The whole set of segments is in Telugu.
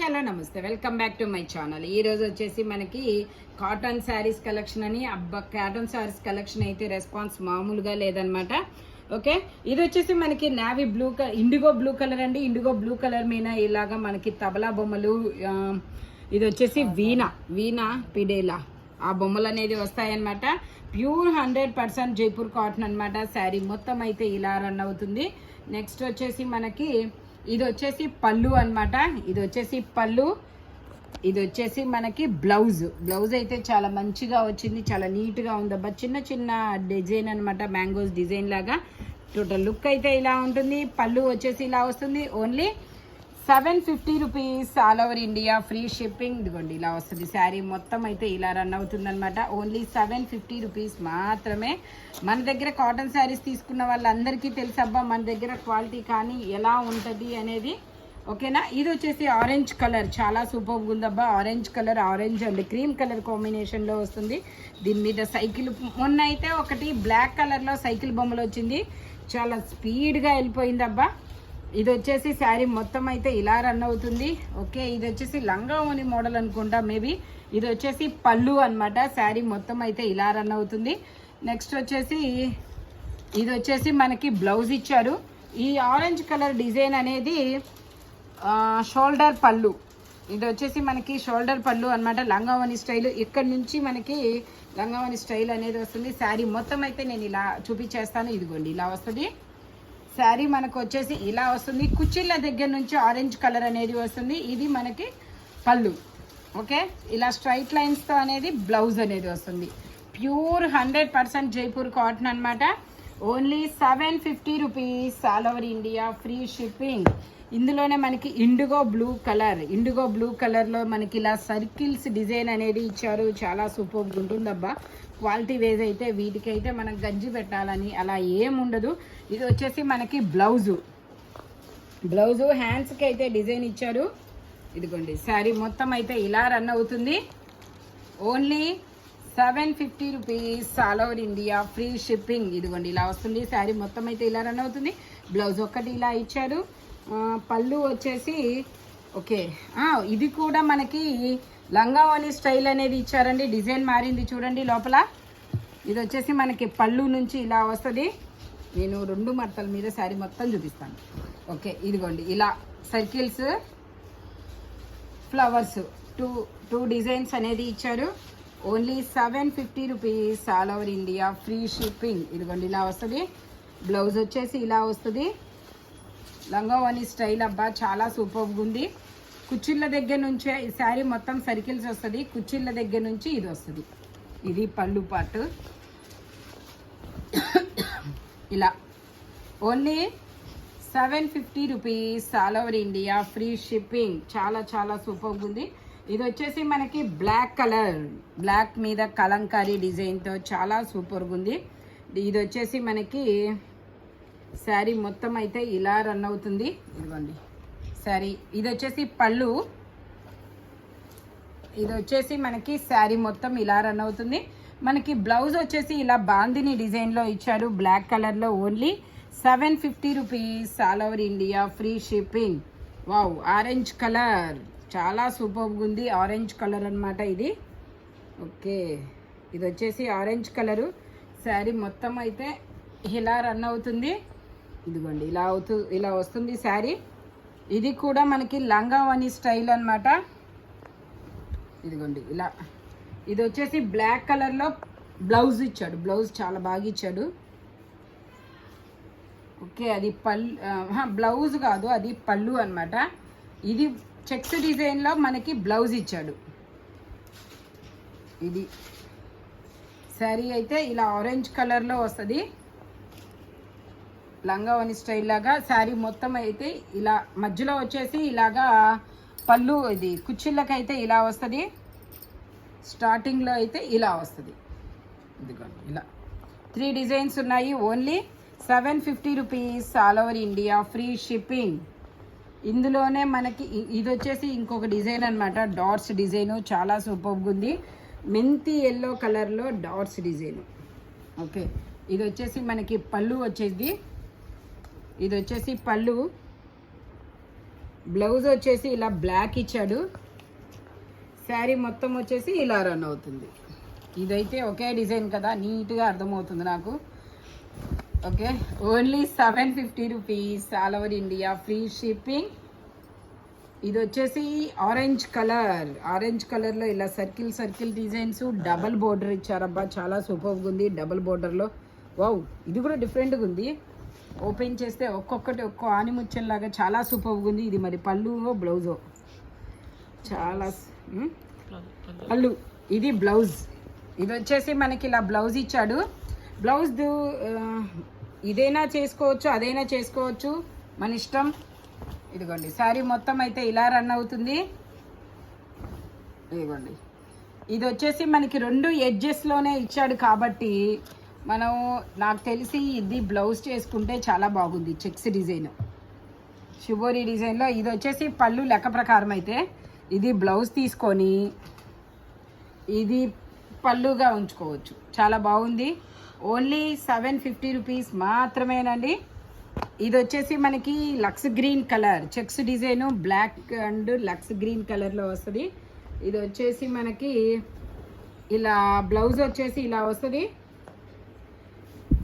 హలో నమస్తే, welcome back to my channel. ఈ రోజు వచ్చేసి మనకి కాటన్ శారీస్ కలెక్షన్ అని. కాటన్ శారీస్ కలెక్షన్ అయితే రెస్పాన్స్ మామూలుగా లేదనమాట. ఓకే, ఇది వచ్చేసి మనకి navy blue colour, IndiGo blue colour అండి. ఇండిగో బ్లూ కలర్ మీద ఇలాగా మనకి తబలా బొమ్మలు, ఇది వచ్చేసి వీణా పిడేలా ఆ బొమ్మలు అనేది వస్తాయన్నమాట. ప్యూర్ 100% జైపూర్ కాటన్ అనమాట. శారీ మొత్తం అయితే ఇలా రన్ అవుతుంది. నెక్స్ట్ వచ్చేసి మనకి ఇది వచ్చేసి పళ్ళు అనమాట. ఇది వచ్చేసి పళ్ళు, ఇది వచ్చేసి మనకి బ్లౌజ్ అయితే చాలా మంచిగా వచ్చింది, చాలా నీట్గా ఉందబ్బా. చిన్న చిన్న డిజైన్ అనమాట, మ్యాంగోస్ డిజైన్ లాగా. టోటల్ లుక్ అయితే ఇలా ఉంటుంది. పళ్ళు వచ్చేసి ఇలా వస్తుంది. Only 750 rupees, all over India, free shipping. ఇదిగోండి ఇలా వస్తుంది. శారీ మొత్తం అయితే ఇలా రన్ అవుతుంది అనమాట. ఓన్లీ 750 రూపీస్ మాత్రమే. మన దగ్గర కాటన్ శారీస్ తీసుకున్న వాళ్ళందరికీ తెలుసబ్బా మన దగ్గర క్వాలిటీ కానీ ఎలా ఉంటుంది అనేది. ఓకేనా, ఇది వచ్చేసి ఆరెంజ్ కలర్, చాలా సూపర్గా ఉందబ్బా. Orange colour, orange and cream colour కాంబినేషన్లో వస్తుంది. దీని మీద సైకిల్, మొన్న అయితే ఒకటి బ్లాక్ కలర్లో సైకిల్ బొమ్మలు వచ్చింది, చాలా స్పీడ్గా వెళ్ళిపోయిందబ్బా. ఇది వచ్చేసి శారీ మొత్తం అయితే ఇలా రన్ అవుతుంది. ఓకే, ఇది వచ్చేసి లంగా ఓని మోడల్ అనుకుంటా మేబీ. ఇది వచ్చేసి పళ్ళు అనమాట. శారీ మొత్తం అయితే ఇలా రన్ అవుతుంది. నెక్స్ట్ వచ్చేసి ఇది వచ్చేసి మనకి బ్లౌజ్ ఇచ్చారు. ఈ ఆరెంజ్ కలర్ డిజైన్ అనేది షోల్డర్ పళ్ళు. ఇది వచ్చేసి మనకి షోల్డర్ పళ్ళు అనమాట, లంగావని స్టైల్. ఇక్కడ నుంచి మనకి లంగావని స్టైల్ అనేది వస్తుంది. శారీ మొత్తం అయితే నేను ఇలా చూపించేస్తాను. ఇదిగోండి ఇలా వస్తుంది శారీ. మనకు వచ్చేసి ఇలా వస్తుంది. కుచ్చిళ్ళ దగ్గర నుంచి ఆరెంజ్ కలర్ అనేది వస్తుంది. ఇది మనకి పళ్ళు. ఓకే, ఇలా స్ట్రైట్ లైన్స్తో అనేది బ్లౌజ్ అనేది వస్తుంది. ప్యూర్ 100% జైపూర్ కాటన్ అనమాట. Only 750 rupees, all over India, free shipping. ఇందులోనే మనకి ఇండిగో బ్లూ కలర్లో మనకి ఇలా సర్కిల్స్ డిజైన్ అనేది ఇచ్చారు. చాలా సూపర్గా ఉంటుందబ్బా. క్వాలిటీ వేజ్ అయితే వీటికైతే మనం గంజి పెట్టాలని అలా ఏముండదు. ఇది వచ్చేసి మనకి బ్లౌజు హ్యాండ్స్కి అయితే డిజైన్ ఇచ్చారు. ఇదిగోండి శారీ మొత్తం అయితే ఇలా రన్ అవుతుంది. Only 750 rupees, all over India, free shipping. ఇదిగోండి ఇలా వస్తుంది. శారీ మొత్తం అయితే ఇలా రన్ అవుతుంది. బ్లౌజ్ ఒక్కటి ఇలా ఇచ్చారు. పళ్ళు వచ్చేసి ఓకే, ఇది కూడా మనకి లంగావని స్టైల్ అనేది ఇచ్చారండి. డిజైన్ మారింది చూడండి లోపల. ఇది వచ్చేసి మనకి పళ్ళు నుంచి ఇలా వస్తుంది. నేను 2 మడతల మీద శారీ మొత్తం చూపిస్తాను. ఓకే, ఇదిగోండి ఇలా సర్కిల్స్, ఫ్లవర్స్, టూ డిజైన్స్ అనేది ఇచ్చారు. Only 750 rupees, all over India, free shipping. ఇదిగోండి ఇలా వస్తుంది. బ్లౌజ్ వచ్చేసి ఇలా వస్తుంది. లంగావని స్టైల్ అబ్బా, చాలా సూపర్గా ఉంది. కుచ్చిళ్ళ దగ్గర నుంచే ఈ శారీ మొత్తం సర్కిల్స్ వస్తుంది. కుచ్చిళ్ళ దగ్గర నుంచి ఇది వస్తుంది. ఇది పళ్ళు పాటు ఇలా. Only 750 rupees, all over India, free shipping. చాలా చాలా సూపర్గా ఉంది. ఇది వచ్చేసి మనకి బ్లాక్ మీద కలంకారీ డిజైన్తో చాలా సూపర్గా ఉంది. ఇది వచ్చేసి మనకి శారీ మొత్తం అయితే ఇలా రన్ అవుతుంది. ఇదిగోండి శారీ. ఇది వచ్చేసి పళ్ళు. ఇది వచ్చేసి మనకి శారీ మొత్తం ఇలా రన్ అవుతుంది. మనకి బ్లౌజ్ వచ్చేసి ఇలా బాందిని డిజైన్లో ఇచ్చారు, బ్లాక్ కలర్లో. Only 750 rupees, all over India, free shipping. Wow, orange colour చాలా సూపర్గా ఉంది. ఆరెంజ్ కలర్ అనమాట ఇది. ఓకే, ఇది వచ్చేసి ఆరెంజ్ కలరు. శారీ మొత్తం అయితే ఇలా రన్ అవుతుంది. ఇదిగోండి ఇలా వస్తుంది శారీ. ఇది కూడా మనకి లంగావని స్టైల్ అనమాట. ఇదిగోండి ఇలా. ఇది వచ్చేసి బ్లాక్ కలర్లో బ్లౌజ్ ఇచ్చాడు. బ్లౌజ్ చాలా బాగా ఇచ్చాడు. ఓకే, అది బ్లౌజ్ కాదు, అది పళ్ళు అనమాట. ఇది చెక్స్ డిజైన్లో మనకి బ్లౌజ్ ఇచ్చాడు. ఇది శారీ అయితే ఇలా ఆరెంజ్ కలర్లో వస్తుంది, లంగావని స్టైల్ లాగా. శారీ మొత్తం అయితే ఇలా మధ్యలో వచ్చేసి ఇలాగా పళ్ళు, ఇది కుచ్చిళ్ళకైతే ఇలా వస్తుంది. స్టార్టింగ్లో అయితే ఇలా వస్తుంది. ఇదిగోండి ఇలా 3 డిజైన్స్ ఉన్నాయి. Only 750 rupees, all over India, free shipping. ఇందులోనే మనకి ఇది వచ్చేసి ఇంకొక డిజైన్ అనమాట, డాట్స్ డిజైను. చాలా సూపర్గా ఉంది. మెంతి ఎల్లో కలర్లో డాట్స్ డిజైను. ఓకే, ఇది వచ్చేసి మనకి పళ్ళు వచ్చేది. ఇది వచ్చేసి పళ్ళు. బ్లౌజ్ వచ్చేసి ఇలా బ్లాక్ ఇచ్చాడు. శారీ మొత్తం వచ్చేసి ఇలా రన్ అవుతుంది. ఇదైతే ఒకే డిజైన్ కదా, నీట్గా అర్థమవుతుంది నాకు. Okay, only 750 rupees, all over India, free shipping. ఇది వచ్చేసి ఆరెంజ్ కలర్లో ఇలా సర్కిల్ డిజైన్స్, డబల్ బోర్డర్ ఇచ్చారబ్బా, చాలా సూపర్గా ఉంది డబల్ బోర్డర్లో. వావ్, ఇది కూడా డిఫరెంట్గా ఉంది. ఓపెన్ చేస్తే ఒక్కొక్కటి ఒక్కో ఆనిముచ్చల్లాగా చాలా సూపర్గా ఉంది. ఇది మరి పళ్ళువో బ్లౌజో, చాలా పళ్ళు. ఇది బ్లౌజ్. ఇది వచ్చేసి మనకి ఇలా బ్లౌజ్ ఇచ్చాడు. బ్లౌజ్ ఇదైనా చేసుకోవచ్చు, అదైనా చేసుకోవచ్చు, మన ఇష్టం. ఇదిగోండి, శారీ మొత్తం అయితే ఇలా రన్ అవుతుంది. ఇదిగోండి, ఇది వచ్చేసి మనకి 2 ఎడ్జెస్లోనే ఇచ్చాడు కాబట్టి మనం, నాకు తెలిసి ఇది బ్లౌజ్ చేసుకుంటే చాలా బాగుంది. చెక్స్ డిజైన్, షిబోరి డిజైన్లో. ఇది వచ్చేసి పళ్ళు లెక్క ప్రకారం అయితే ఇది బ్లౌజ్ తీసుకొని ఇది పళ్ళుగా ఉంచుకోవచ్చు. చాలా బాగుంది. ఓన్లీ 750 రూపీస్ మాత్రమేనండి. ఇది వచ్చేసి మనకి lux green colour checks design, black and lux green కలర్లో వస్తుంది. ఇది వచ్చేసి మనకి ఇలా బ్లౌజ్ వచ్చేసి ఇలా వస్తుంది,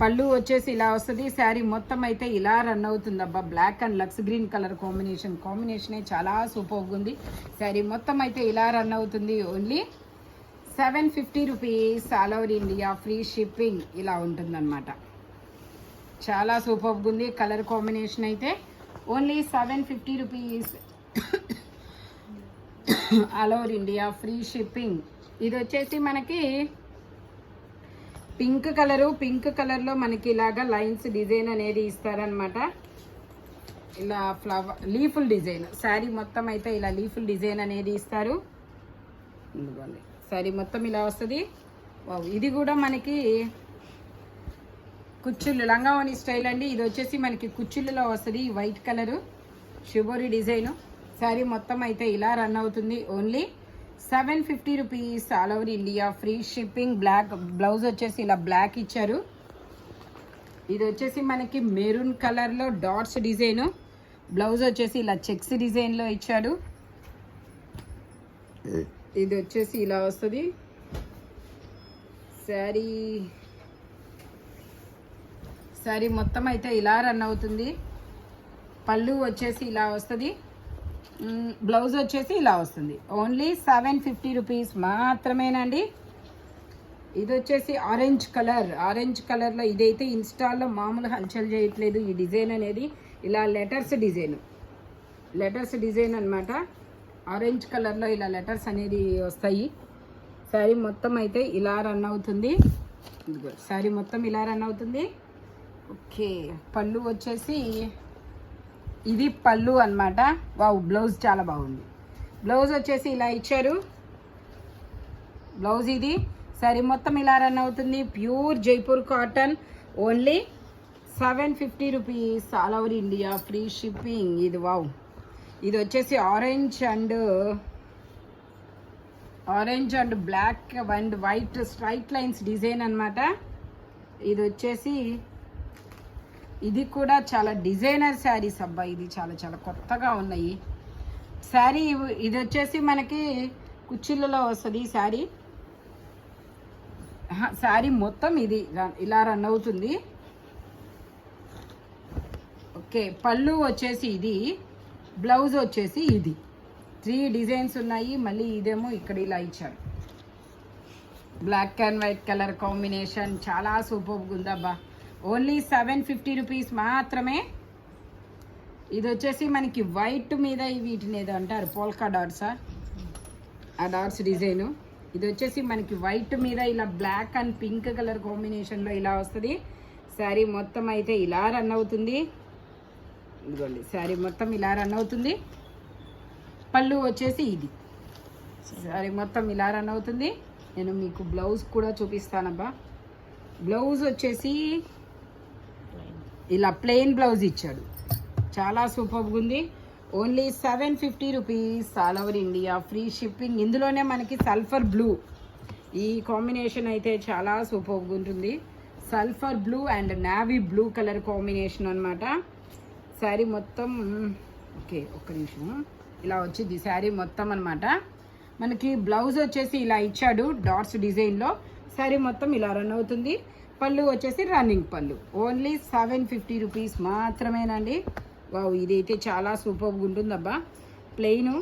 పళ్ళు వచ్చేసి ఇలా వస్తుంది. శారీ మొత్తం అయితే ఇలా రన్ అవుతుంది అబ్బా. Black and lux green colour కాంబినేషనే చాలా సూపర్గా ఉంది. శారీ మొత్తం అయితే ఇలా రన్ అవుతుంది. Only 750 rupees, all over India, free shipping. ఇలా ఉంటుందన్నమాట. చాలా సూపర్గా ఉంది. కలర్ కాంబినేషన్ అయితే only 750 rupees, all over India, free shipping. ఇది వచ్చేసి మనకి పింక్ కలర్లో మనకి ఇలాగా లైన్స్ డిజైన్ అనేది ఇస్తారనమాట. ఇలా ఫ్లవర్ లీఫుల్ డిజైన్, శారీ మొత్తం అయితే ఇలా లీఫుల్ డిజైన్ అనేది ఇస్తారు. ఇదిగోండి, శారీ మొత్తం ఇలా వస్తుంది. ఇది కూడా మనకి కుచ్చుళ్ళు, లంగావని స్టైల్ అండి. ఇది వచ్చేసి మనకి కుచ్చుళ్ళలో వస్తుంది. White colour shibori design. Sari మొత్తం అయితే ఇలా రన్ అవుతుంది. Only 750 rupees, all over India, free shipping. Black blouse వచ్చేసి ఇలా బ్లాక్ ఇచ్చారు. ఇది వచ్చేసి మనకి మెరూన్ కలర్లో డాట్స్ డిజైను. బ్లౌజ్ వచ్చేసి ఇలా చెక్స్ డిజైన్లో ఇచ్చాడు. ఇది వచ్చేసి ఇలా వస్తుంది. శారీ మొత్తం అయితే ఇలా రన్ అవుతుంది. పళ్ళు వచ్చేసి ఇలా వస్తుంది, బ్లౌజ్ వచ్చేసి ఇలా వస్తుంది. ఓన్లీ 750 రూపీస్ మాత్రమేనండి. ఇది వచ్చేసి ఆరెంజ్ కలర్లో, ఇదైతే ఇన్స్టాల్లో మామూలు హల్చల్ చేయట్లేదు. ఈ డిజైన్ అనేది ఇలా లెటర్స్ డిజైన్ అనమాట. ఆరెంజ్ కలర్లో ఇలా లెటర్స్ అనేది వస్తాయి. శారీ మొత్తం అయితే ఇలా రన్ అవుతుంది. శారీ మొత్తం ఇలా రన్ అవుతుంది. ఓకే, పళ్ళు వచ్చేసి ఇది పళ్ళు అనమాట. వావ్, బ్లౌజ్ చాలా బాగుంది. బ్లౌజ్ వచ్చేసి ఇలా ఇచ్చారు. బ్లౌజ్ ఇది. శారీ మొత్తం ఇలా రన్ అవుతుంది. Pure Jaipur cotton. Only 750 rupees, all over India, free shipping. ఇది వావ్, ఇది వచ్చేసి orange and black and white straight lines design అనమాట. ఇది వచ్చేసి ఇది కూడా చాలా డిజైనర్ శారీస్ అబ్బా. ఇది చాలా చాలా కొత్తగా ఉన్నాయి శారీ. ఇది వచ్చేసి మనకి కుచ్చిళ్ళలో వస్తుంది శారీ మొత్తం ఇది ఇలా రన్ అవుతుంది. ఓకే, పళ్ళు వచ్చేసి ఇది, బ్లౌజ్ వచ్చేసి ఇది. 3 డిజైన్స్ ఉన్నాయి. మళ్ళీ ఇదేమో ఇక్కడ ఇలా ఇచ్చారు. Black and white colour combination చాలా సూపర్గా ఉందబ్బా. ఓన్లీ 750 రూపీస్ మాత్రమే. ఇది వచ్చేసి మనకి వైట్ మీద వీటిని ఏదో అంటారు, పోల్కా డాట్సా, ఆ డాట్స్ డిజైను. ఇది వచ్చేసి మనకి వైట్ మీద ఇలా బ్లాక్ అండ్ పింక్ కలర్ కాంబినేషన్లో ఇలా వస్తుంది. శారీ మొత్తం అయితే ఇలా రన్ అవుతుంది. ఇదిగోండి, శారీ మొత్తం ఇలా రన్ అవుతుంది. పళ్ళు వచ్చేసి ఇది. శారీ మొత్తం ఇలా రన్ అవుతుంది. నేను మీకు బ్లౌజ్ కూడా చూపిస్తానబ్బా. బ్లౌజ్ వచ్చేసి ఇలా ప్లెయిన్ బ్లౌజ్ ఇచ్చాడు. చాలా సూపర్గా ఉంది. Only 750 rupees, all over India, free shipping. ఇందులోనే మనకి సల్ఫర్ బ్లూ, ఈ కాంబినేషన్ అయితే చాలా సూపర్గా ఉంటుంది. Sulphur blue and navy blue colour combination అనమాట. శారీ మొత్తం ఓకే, ఒక్క నిమిషం. ఇలా వచ్చింది శారీ మొత్తం అనమాట. మనకి బ్లౌజ్ వచ్చేసి ఇలా ఇచ్చాడు డాట్స్ డిజైన్లో. శారీ మొత్తం ఇలా రన్ అవుతుంది. పళ్ళు వచ్చేసి రన్నింగ్ పళ్ళు. ఓన్లీ 750 రూపీస్ మాత్రమేనండి. వావ్, ఇదైతే చాలా సూపర్గా ఉంటుందబ్బా. ప్లెయిన్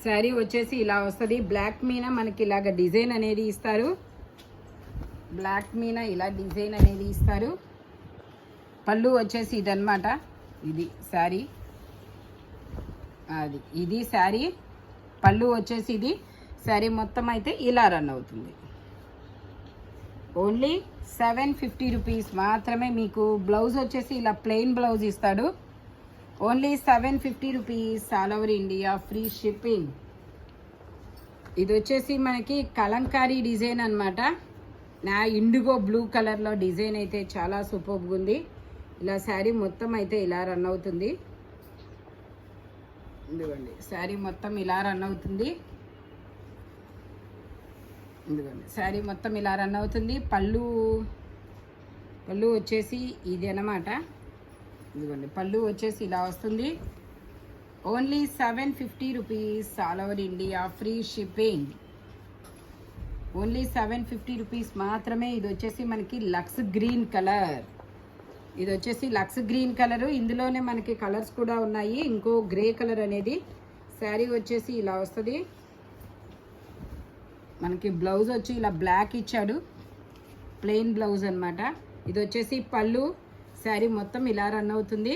శారీ వచ్చేసి ఇలా వస్తుంది. బ్లాక్ మీద మనకి ఇలాగ డిజైన్ అనేది ఇస్తారు. బ్లాక్ మీద ఇలా డిజైన్ అనేది ఇస్తారు. పళ్ళు వచ్చేసి ఇదన్నమాట. ఇది శారీ, అది ఇది శారీ. పళ్ళు వచ్చేసి ఇది. శారీ మొత్తం అయితే ఇలా రన్ అవుతుంది. ఓన్లీ 750 రూపీస్ మాత్రమే. మీకు బ్లౌజ్ వచ్చేసి ఇలా ప్లెయిన్ బ్లౌజ్ ఇస్తాడు. Only 750 rupees, all over India free shipping. ఇది వచ్చేసి మనకి కలంకారీ డిజైన్ అనమాట. నా ఇండిగో బ్లూ కలర్లో డిజైన్ అయితే చాలా సూపర్గా ఉంది. ఇలా శారీ మొత్తం అయితే ఇలా రన్ అవుతుంది. ఇదిగోండి, శారీ మొత్తం ఇలా రన్ అవుతుంది. ఇదిగోండి, శారీ మొత్తం ఇలా రన్ అవుతుంది. పళ్ళు వచ్చేసి ఇది అన్నమాట. ఇదిగోండి, పళ్ళు వచ్చేసి ఇలా వస్తుంది. Only 750 rupees, all over India free shipping. Only 750 rupees మాత్రమే. ఇది వచ్చేసి మనకి లక్స్ గ్రీన్ కలర్. ఇది వచ్చేసి లక్స్ గ్రీన్ కలరు. ఇందులోనే మనకి కలర్స్ కూడా ఉన్నాయి. ఇంకో గ్రే కలర్ అనేది. శారీ వచ్చేసి ఇలా వస్తుంది. మనకి బ్లౌజ్ వచ్చి ఇలా బ్లాక్ ఇచ్చాడు, ప్లెయిన్ బ్లౌజ్ అనమాట. ఇది వచ్చేసి పళ్ళు. శారీ మొత్తం ఇలా రన్ అవుతుంది.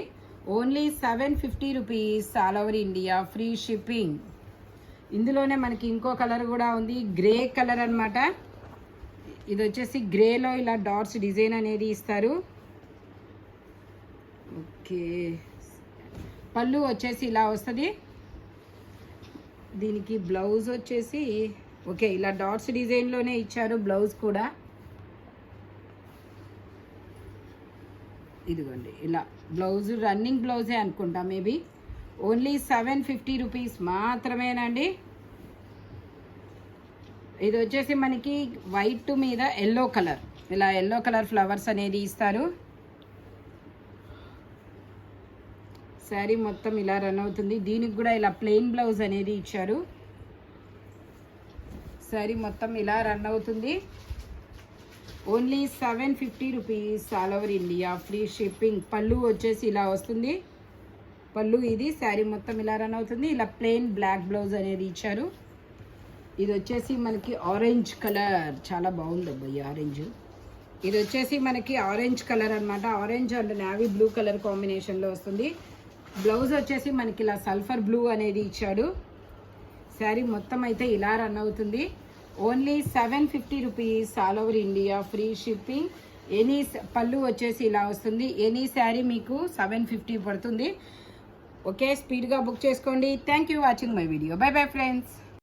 Only 750 rupees, all over India free shipping. ఇందులోనే మనకి ఇంకో కలర్ కూడా ఉంది, గ్రే కలర్ అనమాట. ఇది వచ్చేసి గ్రేలో ఇలా డాట్స్ డిజైన్ అనేది ఇస్తారు. ఓకే, పళ్ళు వచ్చేసి ఇలా వస్తుంది. దీనికి బ్లౌజ్ వచ్చేసి ఓకే ఇలా డాట్స్ డిజైన్లోనే ఇచ్చారు బ్లౌజ్ కూడా. ఇదిగోండి, ఇలా బ్లౌజ్ రన్నింగ్ బ్లౌజే అనుకుంటా మేబీ. ఓన్లీ 750 రూపీస్ మాత్రమేనండి. ఇది వచ్చేసి మనకి వైట్ మీద ఎల్లో కలర్, ఇలా ఎల్లో కలర్ ఫ్లవర్స్ అనేది ఇస్తారు. శారీ మొత్తం ఇలా రన్ అవుతుంది. దీనికి కూడా ఇలా ప్లెయిన్ బ్లౌజ్ అనేది ఇచ్చారు. శారీ మొత్తం ఇలా రన్ అవుతుంది. Only 750 rupees, all over India free shipping. పళ్ళు వచ్చేసి ఇలా వస్తుంది. పళ్ళు ఇది. శారీ మొత్తం ఇలా రన్ అవుతుంది. ఇలా ప్లెయిన్ బ్లాక్ బ్లౌజ్ అనేది ఇచ్చారు. ఇది వచ్చేసి మనకి ఆరెంజ్ కలర్, చాలా బాగుంది అబ్బాయి ఆరెంజ్. ఇది వచ్చేసి మనకి ఆరెంజ్ కలర్ అనమాట. Orange and navy blue colour కాంబినేషన్లో వస్తుంది. బ్లౌజ్ వచ్చేసి మనకి ఇలా సల్ఫర్ బ్లూ అనేది ఇచ్చాడు. శారీ మొత్తం అయితే ఇలా రన్ అవుతుంది. Only 750 rupees, all over India free shipping. Any పళ్ళు వచ్చేసి ఇలా వస్తుంది. ఎనీ శారీ మీకు 750 పడుతుంది. ఓకే, స్పీడ్గా బుక్ చేసుకోండి. Thank you watching my video. By bye friends.